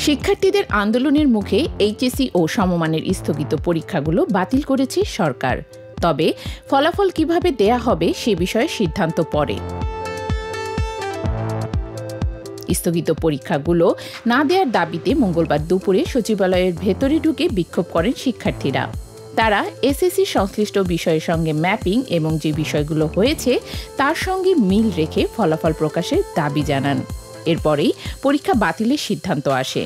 শিক্ষার্থীদের আন্দোলনের মুখে এইচএসসি ও সমমানের স্থগিত পরীক্ষাগুলো বাতিল করেছে সরকার। তবে ফলাফল কিভাবে দেয়া হবে সে বিষয়ে সিদ্ধান্ত পরে। স্থগিত পরীক্ষাগুলো না দেওয়ার দাবিতে মঙ্গলবার দুপুরে সচিবালয়ের ভেতরে ঢুকে বিক্ষোভ করেন শিক্ষার্থীরা। তারা এসএসসি সংশ্লিষ্ট বিষয়ের সঙ্গে ম্যাপিং এবং যে বিষয়গুলো হয়েছে তার সঙ্গে মিল রেখে ফলাফল প্রকাশের দাবি জানান। এরপরেই পরীক্ষা বাতিলের সিদ্ধান্ত আসে।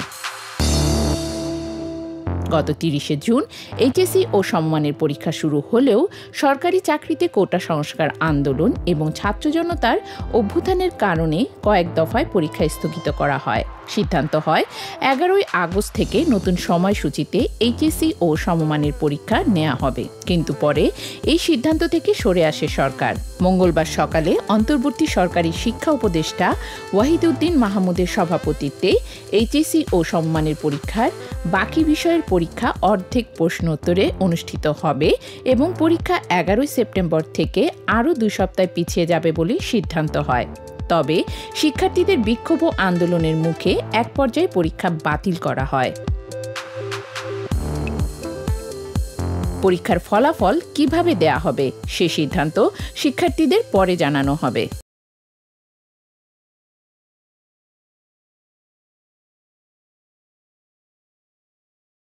গত ৩০শে জুন এইচএসসি ও সমমানের পরীক্ষা শুরু হলেও সরকারি চাকরিতে কোটা সংস্কার আন্দোলন এবং ছাত্র জনতার অভ্যুত্থানের কারণে কয়েক দফায় পরীক্ষা স্থগিত করা হয়। সিদ্ধান্ত হয় ১১ই আগস্ট থেকে নতুন সময়সূচিতে এইচএসসি ও সমমানের পরীক্ষা নেওয়া হবে, কিন্তু পরে এই সিদ্ধান্ত থেকে সরে আসে সরকার। মঙ্গলবার সকালে অন্তর্বর্তী সরকারি শিক্ষা উপদেষ্টা ওয়াহিদউদ্দিন মাহমুদের সভাপতিত্বে এইচএসসি ও সমমানের পরীক্ষার বাকি বিষয়ের পরীক্ষা অর্ধেক প্রশ্নোত্তরে অনুষ্ঠিত হবে এবং পরীক্ষা ১১ই সেপ্টেম্বর থেকে আরও ২ সপ্তাহ পিছিয়ে যাবে বলে সিদ্ধান্ত হয়। তবে শিক্ষার্থীদের বিক্ষোভ ও আন্দোলনের মুখে এক পর্যায়ে পরীক্ষা বাতিল করা হয়। পরীক্ষার ফলাফল কিভাবে দেয়া হবে সে সিদ্ধান্ত শিক্ষার্থীদের পরে জানানো হবে।